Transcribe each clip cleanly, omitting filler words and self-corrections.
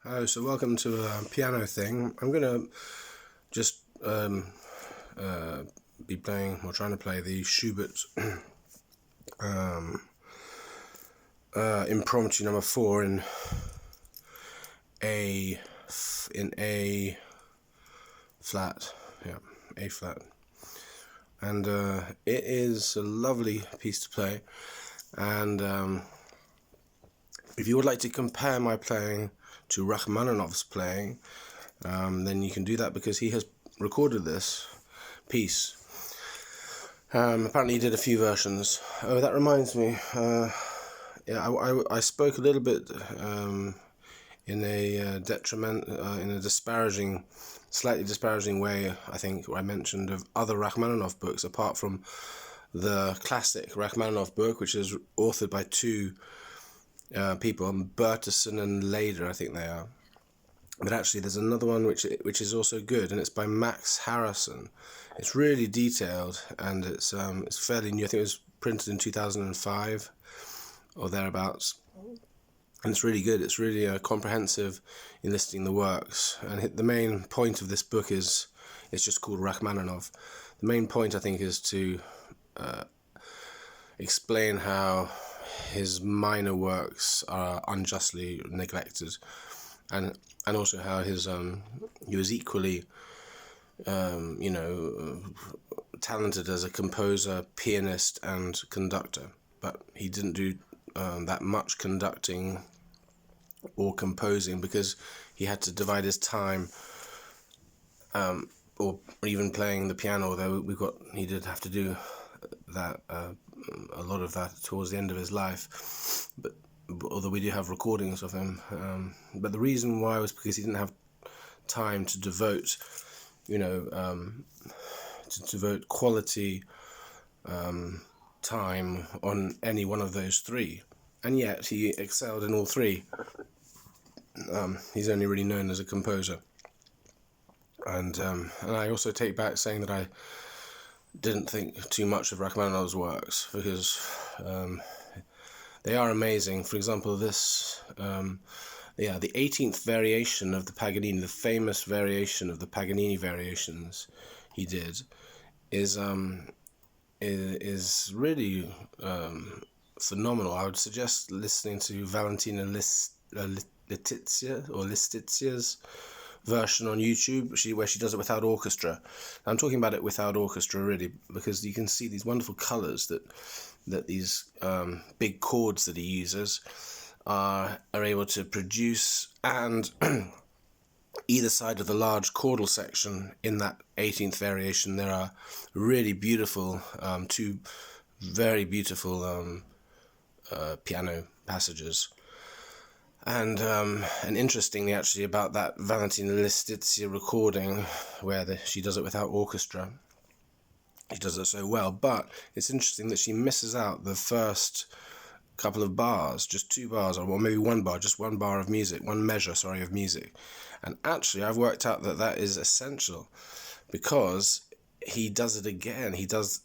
Oh, so welcome to a piano thing. I'm gonna just be playing or trying to play the Schubert um, impromptu number 4 A in A flat. Yeah, A flat, and it is a lovely piece to play. And if you would like to compare my playing to Rachmaninov's playing, then you can do that because he has recorded this piece. Apparently he did a few versions. Oh, that reminds me. I spoke a little bit in a slightly disparaging way, I think, where I mentioned of other Rachmaninoff books, apart from the classic Rachmaninoff book, which is authored by two people, Berteson and Lader, I think they are. But actually there's another one which is also good, and it's by Max Harrison. It's really detailed, and it's fairly new. I think it was printed in 2005 or thereabouts, and it's really good. It's really comprehensive in listing the works, and the main point of this book is, it's just called Rachmaninov. The main point, I think, is to explain how his minor works are unjustly neglected, and also how he was equally talented as a composer, pianist and conductor, but he didn't do that much conducting or composing because he had to divide his time, or even playing the piano, although he did have to do that, a lot of that towards the end of his life, but although we do have recordings of him. But the reason why was because he didn't have time to devote quality time on any one of those three, and yet he excelled in all three. He's only really known as a composer, and I also take back saying that I didn't think too much of Rachmaninoff's works, because they are amazing. For example, this the 18th variation of the Paganini, the famous variation of the Paganini variations he did, is really phenomenal. I would suggest listening to Valentina Listizia's version on YouTube, where she does it without orchestra. I'm talking about it without orchestra, really, because you can see these wonderful colours that these big chords that he uses are able to produce, and either side of the large chordal section in that 18th variation there are really beautiful, two very beautiful piano passages. And interestingly, actually, about that Valentina Listizia recording, where she does it without orchestra, she does it so well, but it's interesting that she misses out the first couple of bars, just 2 bars, or maybe 1 bar, just 1 bar of music, 1 measure, of music. And actually I've worked out that is essential, because he does it again. He does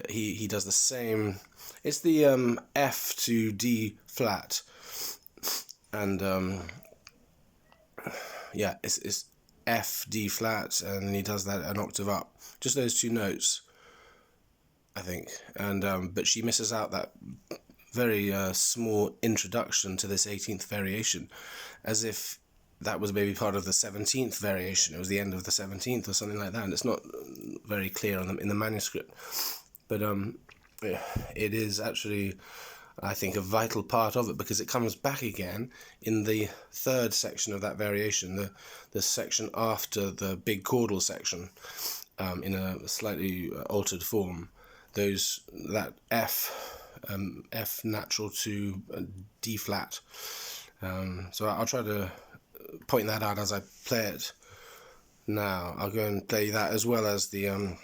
he does the same. It's the F to D flat, and it's F, D flat, and he does that an octave up, just those 2 notes, I think. And but she misses out that very small introduction to this 18th variation, as if that was maybe part of the 17th variation. It was the end of the 17th or something like that, and it's not very clear in the manuscript. But it is actually, I think, a vital part of it, because it comes back again in the 3rd section of that variation, the section after the big chordal section, in a slightly altered form. That F natural to D flat. So I'll try to point that out as I play it now. I'll go and play that as well as the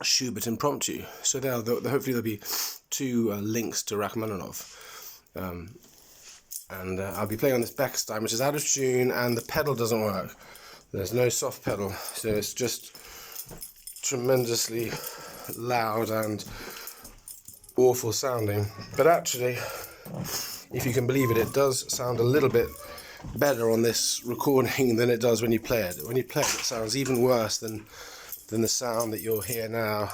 Schubert impromptu. So hopefully there'll be 2 links to Rachmaninov. And I'll be playing on this Bechstein, which is out of tune, and the pedal doesn't work. There's no soft pedal, so it's just tremendously loud and awful sounding. But actually, if you can believe it, it does sound a little bit better on this recording than it does when you play it. When you play it, it sounds even worse than the sound that you'll hear now.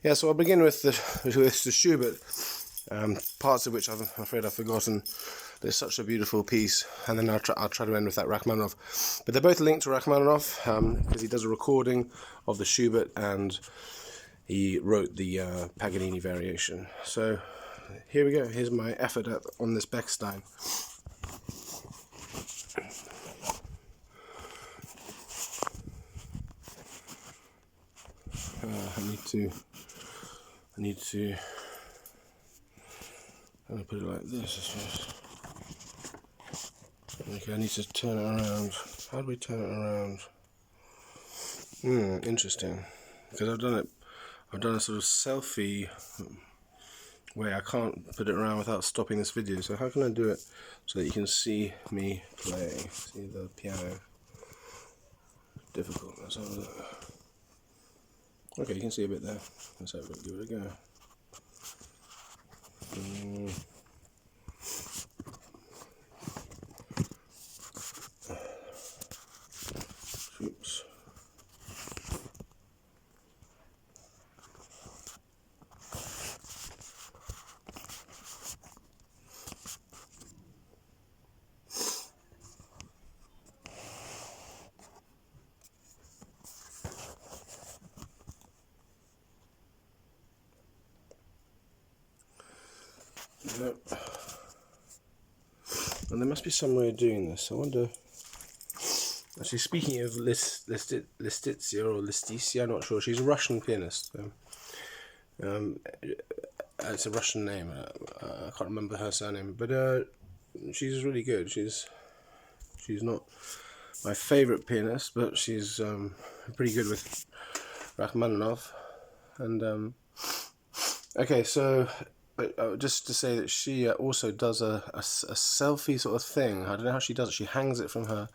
Yeah, so I'll begin with the Schubert, parts of which I'm afraid I've forgotten. But it's such a beautiful piece, and then I'll try to end with that Rachmaninoff. But they're both linked to Rachmaninoff because he does a recording of the Schubert and he wrote the Paganini variation. So here we go. Here's my effort on this Bechstein. I need to. I'm gonna put it like this. Okay, I need to turn it around. How do we turn it around? Interesting. Because I've done a sort of selfie way. I can't put it around without stopping this video. So how can I do it so that you can see me play? See the piano. Difficult. Let's have a look. Okay, you can see a bit there. Let's have a look. Give it a go. Oops. Nope. And there must be some way of doing this. I wonder. Actually, speaking of Listitsia or Listicia, I'm not sure. She's a Russian pianist. It's a Russian name. I can't remember her surname, but she's really good. She's not my favourite pianist, but she's pretty good with Rachmaninov. And okay, so just to say that she also does a selfie sort of thing. I don't know how she does it. She hangs it from herself.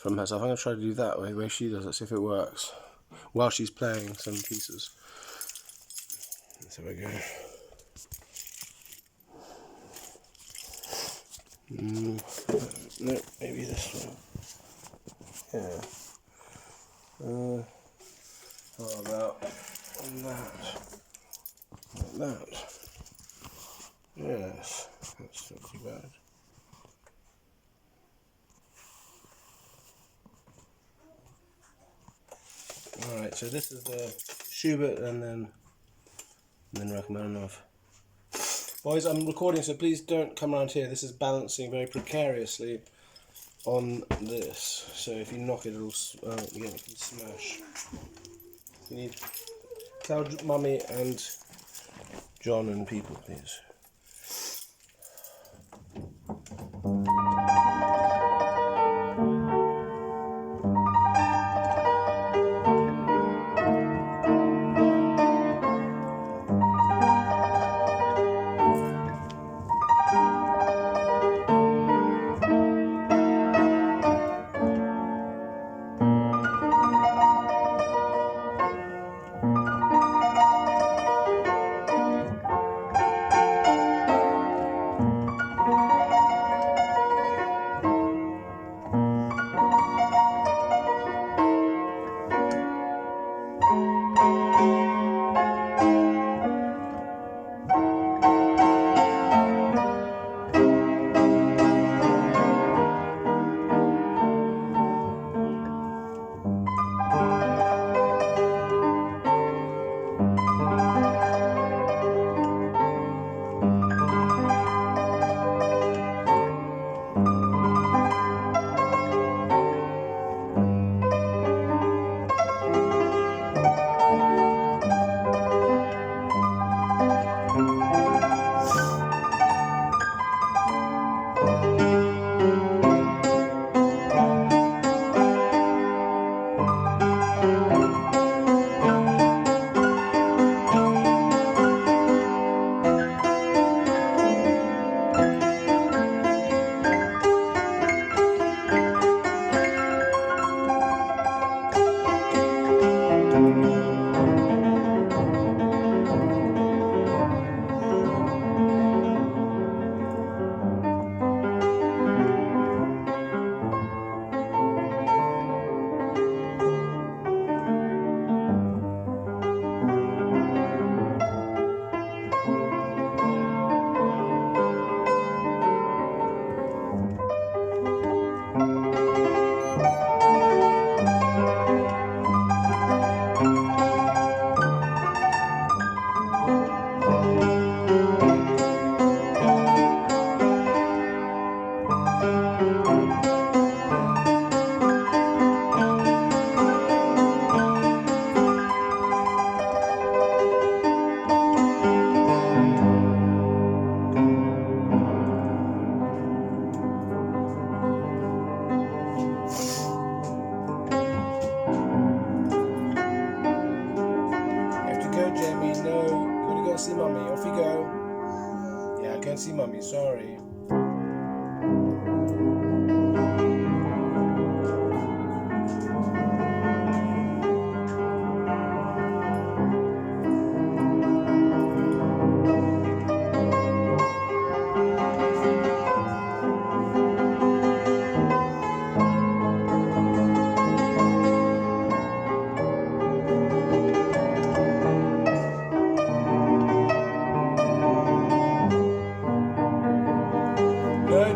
I'm going to try to do that way, the way she does it, see if it works, while she's playing some pieces. So we go. No, maybe this one. Yeah. How about on that? Like that. Yes, that's not too bad. Alright, so this is the Schubert and then Rachmaninoff. Boys, I'm recording, so please don't come around here. This is balancing very precariously on this. So if you knock it, it'll it can smash. You need to tell Mummy and John and people, please.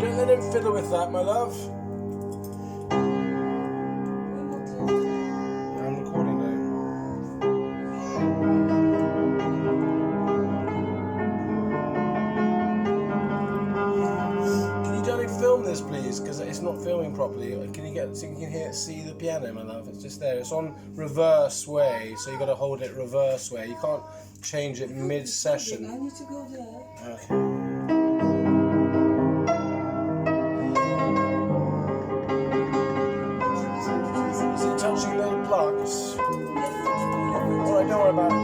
Don't let him fiddle with that, my love. I'm recording now. Can you Johnny film this, please? Because it's not filming properly. Can you get so you can see the piano, my love? It's just there. It's on reverse way, so you got to hold it reverse way. You can't change it mid-session. I need to go there. Okay. Is it touching little plugs? Alright, don't worry about it.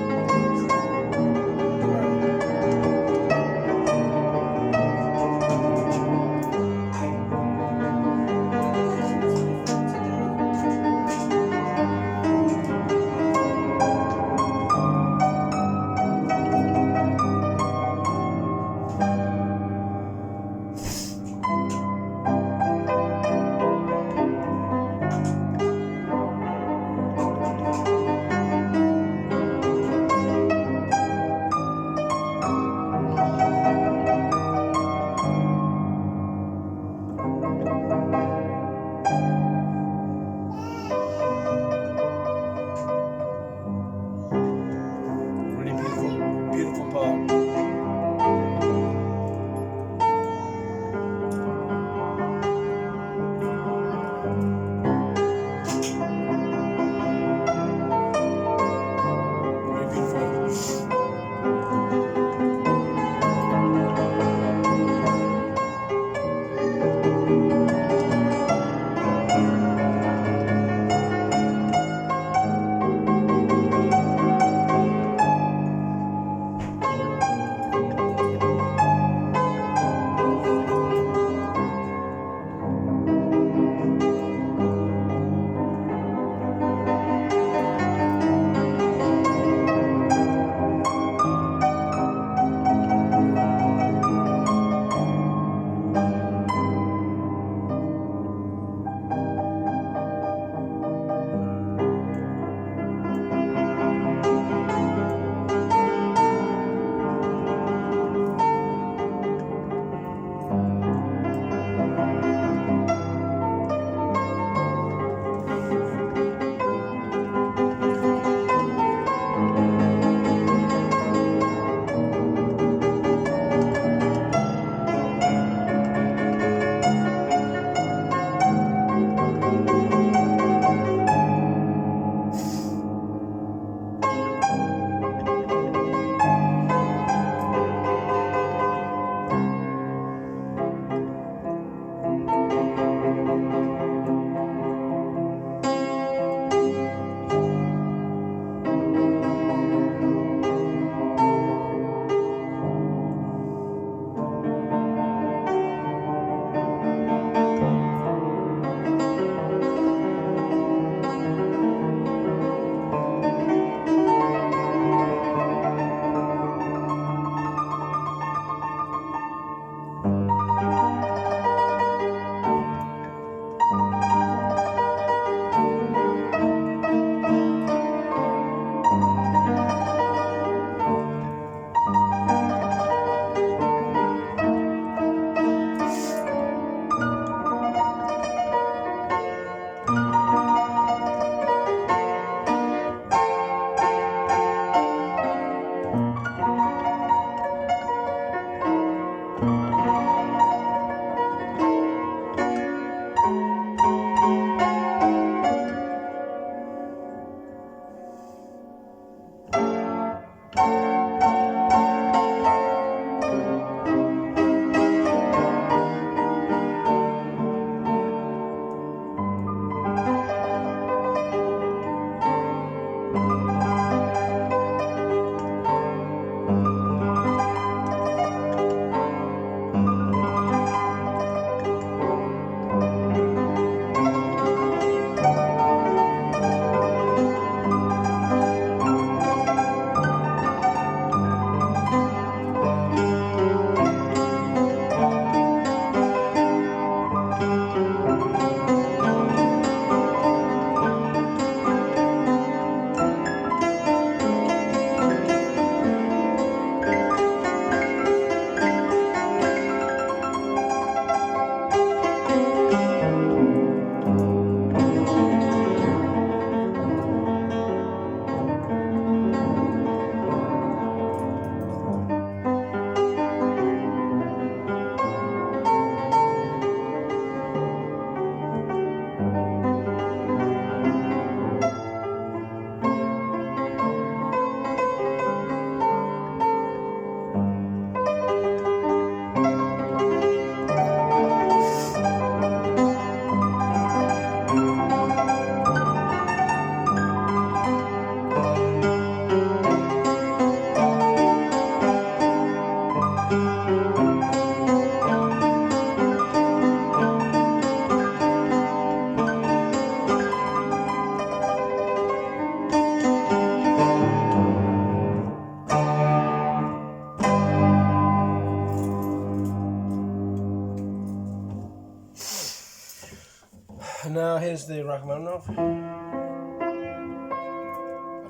Now here's the Rachmaninov.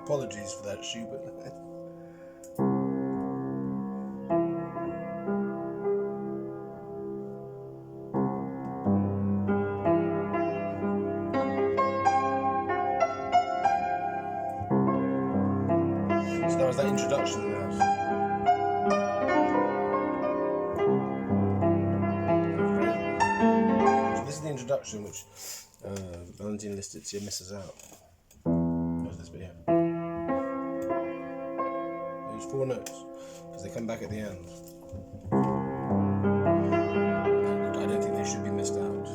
Apologies for that, Schubert. So that was that introduction now. So this is the introduction which Valentin Liszt here misses out. There's this bit here. Those 4 notes, because they come back at the end. And I don't think they should be missed out.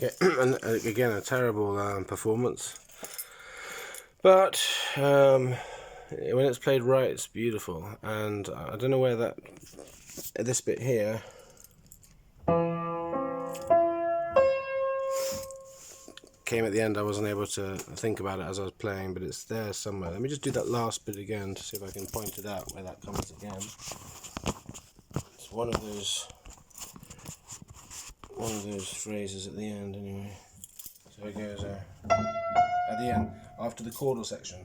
Okay, and again a terrible performance, but when it's played right, it's beautiful. And I don't know where this bit here came at the end. I wasn't able to think about it as I was playing, but it's there somewhere. Let me just do that last bit again to see if I can point it out where that comes again. It's one of those phrases at the end, anyway. So it goes at the end, after the chordal section.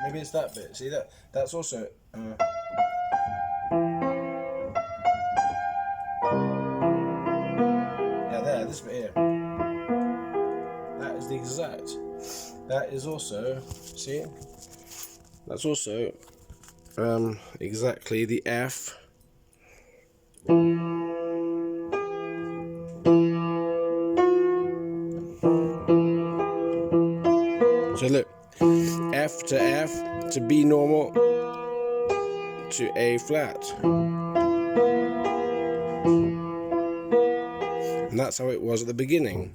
Maybe it's that bit. See that? That's also. Yeah, there. This bit here. That is the exact. That is also. See? That's also exactly the F. So look, F to F to B normal to A flat. And that's how it was at the beginning.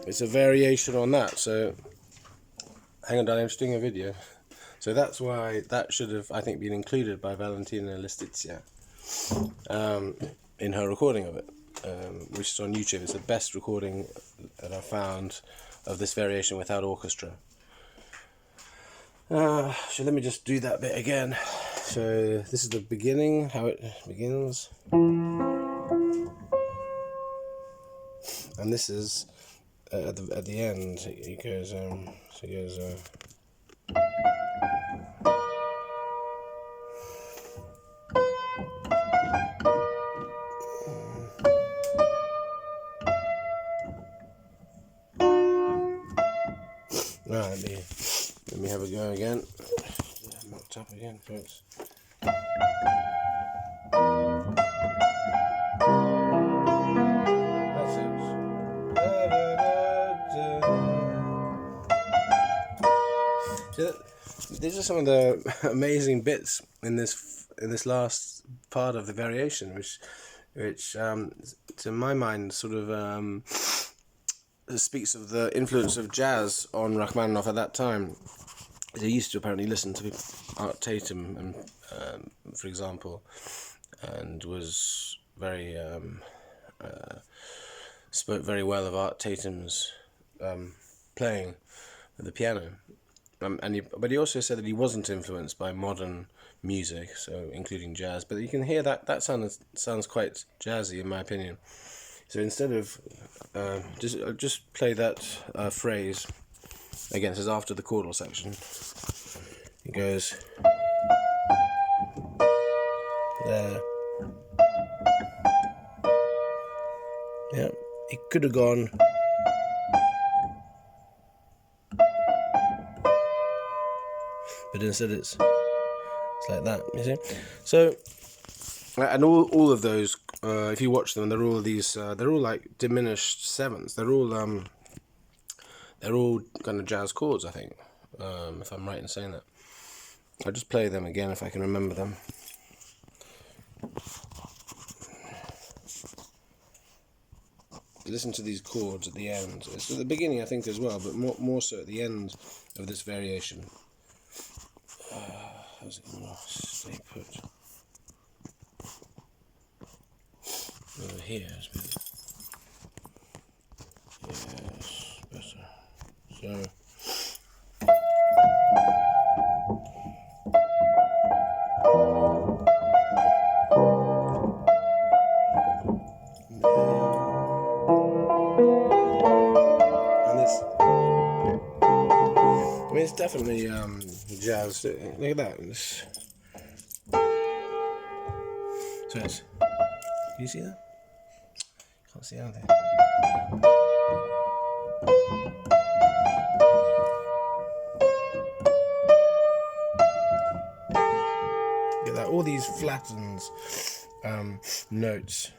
It's a variation on that, so hang on darling, I'm just doing a video. So that's why that should have, I think, been included by Valentina Lestizia in her recording of it, which is on YouTube. It's the best recording that I found of this variation without orchestra. So let me just do that bit again. So this is the beginning, how it begins. And this is at the end. It goes, so it goes. Right, let me have a go again. I'm knocked up again, folks. That's it. So these are some of the amazing bits in this last part of the variation, which to my mind sort of speaks of the influence of jazz on Rachmaninoff at that time. He used to apparently listen to Art Tatum, and for example, and was very spoke very well of Art Tatum's playing the piano. But he also said that he wasn't influenced by modern music, so including jazz. But you can hear that sounds quite jazzy, in my opinion. So instead of just play that phrase again. This is after the chordal section. It goes there. Yeah, it could have gone. But instead it's like that, you see. So, and all of those, if you watch them, they're all like diminished sevenths. They're all kind of jazz chords, I think, if I'm right in saying that. I'll just play them again if I can remember them. Listen to these chords at the end. It's at the beginning, I think, as well, but more so at the end of this variation. How's it going to stay put? Over here is better. Yes, better. So. And this. I mean, it's definitely jazz. Look at that. So it's. Can you see that? Can't see anything. Look at that. All these flattened notes.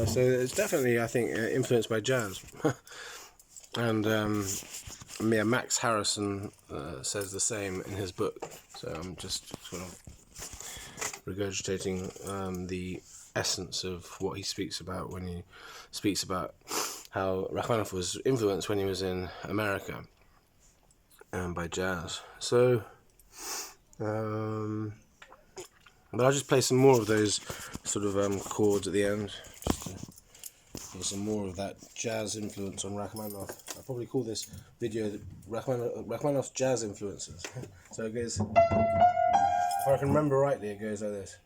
So it's definitely, I think, influenced by jazz. And Max Harrison says the same in his book. So I'm just sort of regurgitating the essence of what he speaks about when he speaks about how Rachmaninoff was influenced when he was in America by jazz. So, but I'll just play some more of those sort of chords at the end. Just to get some more of that jazz influence on Rachmaninoff. I'll probably call this video Rachmaninoff's jazz influences. So it goes, if I can remember rightly, it goes like this.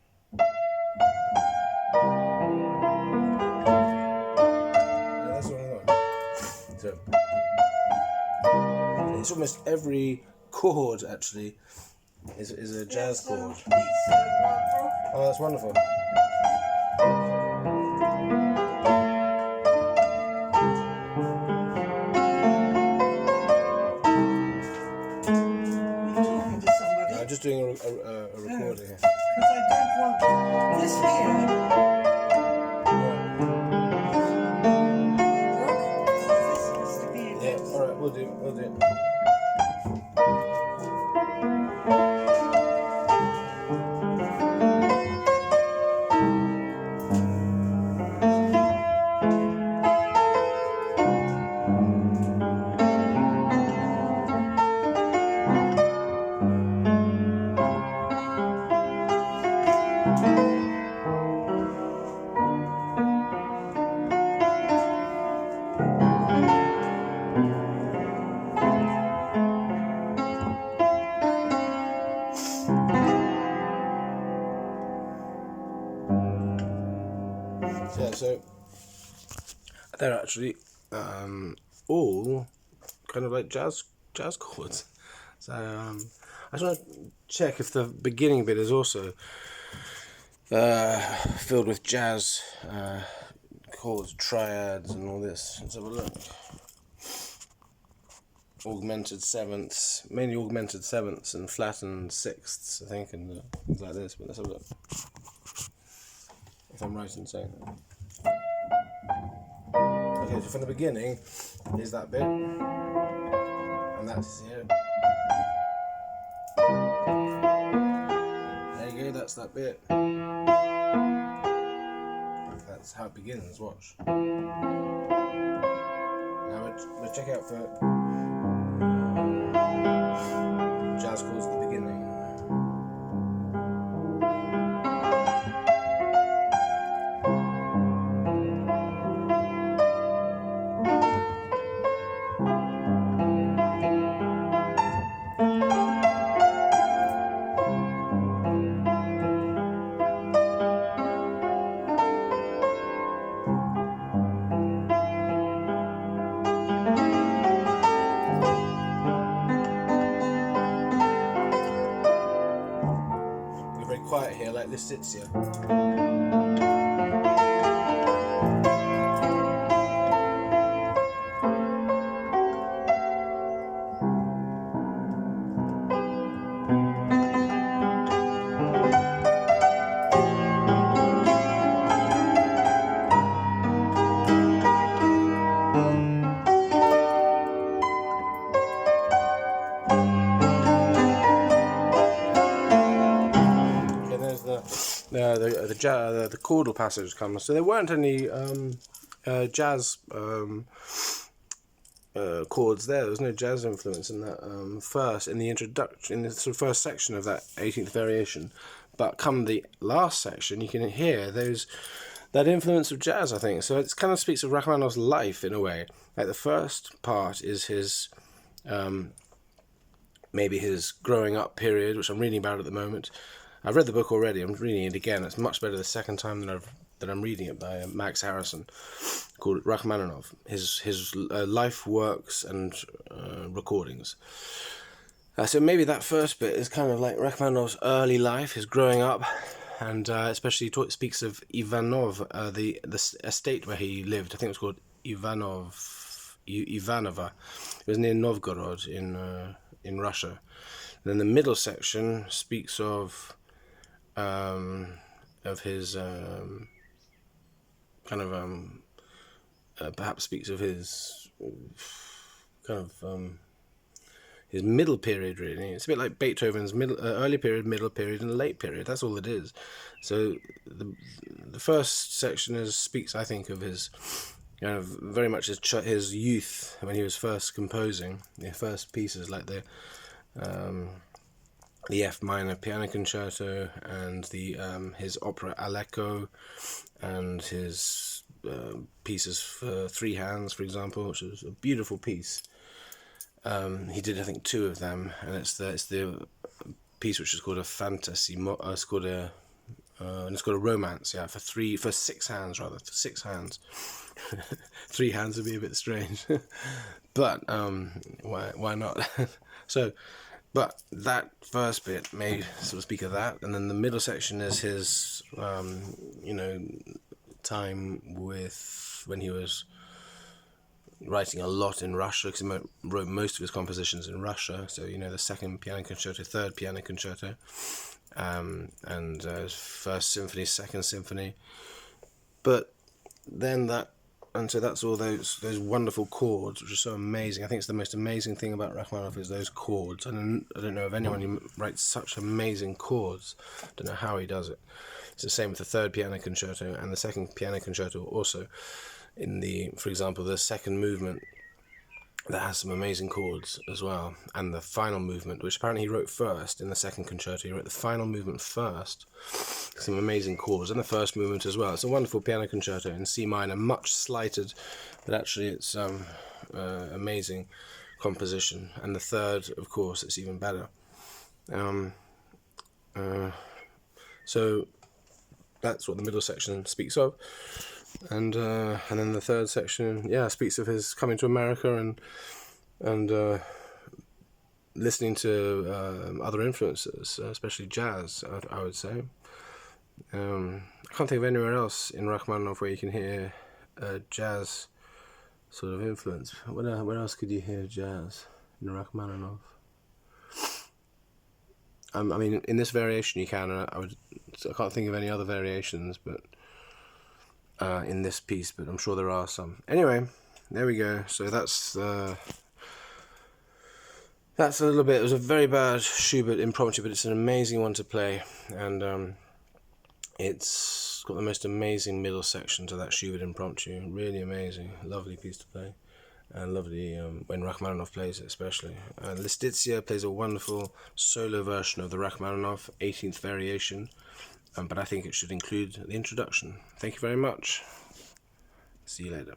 That's what I'm on. So it's almost every chord actually is a jazz chord. Oh, that's wonderful. I'm just doing a recording here. Because I don't want this here. This has to be in Yeah, this. alright, we'll do it. Yeah, so they're actually all kind of like jazz chords. So I just want to check if the beginning bit is also filled with jazz chords, triads, and all this. Let's have a look. Augmented sevenths, mainly augmented sevenths and flattened sixths, I think, and things like this. But let's have a look. If I'm right in saying that. Okay, so from the beginning is that bit, and that's here. There you go, that's that bit. That's how it begins, watch. Now we'll check out for jazz chords at the beginning. Very quiet here, like this sits here. The chordal passage comes. So there weren't any jazz chords there. There was no jazz influence in that in the introduction, in the sort of first section of that 18th variation. But come the last section, you can hear that influence of jazz, I think. So it kind of speaks of Rachmaninoff's life in a way. Like the first part is his maybe his growing up period, which I'm reading about at the moment. I've read the book already. I'm reading it again. It's much better the second time than I'm reading it by Max Harrison, called Rachmaninov. His life works and recordings. So maybe that first bit is kind of like Rachmaninoff's early life, his growing up, and especially speaks of Ivanov, the estate where he lived. I think it was called Ivanova. It was near Novgorod in Russia. And then the middle section speaks of his perhaps speaks of his his middle period, really. It's a bit like Beethoven's early period, middle period, and late period. That's all it is. So the first section speaks, I think, of his very much his youth when he was first composing the first pieces, like the F minor piano concerto and the his opera Aleko and his pieces for three hands, for example, which is a beautiful piece. He did, I think, two of them, and it's the piece which is called a fantasy. It's called a and it's got a romance, yeah, for 6 hands rather, for 6 hands. 3 hands would be a bit strange, but why not? So, but that first bit may sort of speak of that, and then the middle section is his, time with when he was writing a lot in Russia, because he wrote most of his compositions in Russia. So the second piano concerto, third piano concerto, and first symphony, second symphony. But then so that's all those wonderful chords, which are so amazing. I think it's the most amazing thing about Rachmaninoff is those chords. I don't know of anyone who writes such amazing chords. I don't know how he does it. It's the same with the third piano concerto and the second piano concerto also. For example, the second movement, that has some amazing chords as well, and the final movement, which apparently he wrote first in the second concerto. He wrote the final movement first, some amazing chords, and the first movement as well. It's a wonderful piano concerto in C minor, much slighted, but actually it's amazing composition. And the third, of course, it's even better. So that's what the middle section speaks of. And then the third section, speaks of his coming to America and listening to other influences, especially jazz, I would say. I can't think of anywhere else in Rachmaninoff where you can hear jazz sort of influence. Where else could you hear jazz in Rachmaninoff? I mean, in this variation you can. I can't think of any other variations, but in this piece, but I'm sure there are some. Anyway, there we go. So that's a little bit. It was a very bad Schubert impromptu, but it's an amazing one to play, and it's got the most amazing middle section to that Schubert impromptu. Really amazing, lovely piece to play, and lovely when Rachmaninoff plays it, especially. And Listizia plays a wonderful solo version of the Rachmaninoff 18th variation. But I think it should include the introduction. Thank you very much. See you later.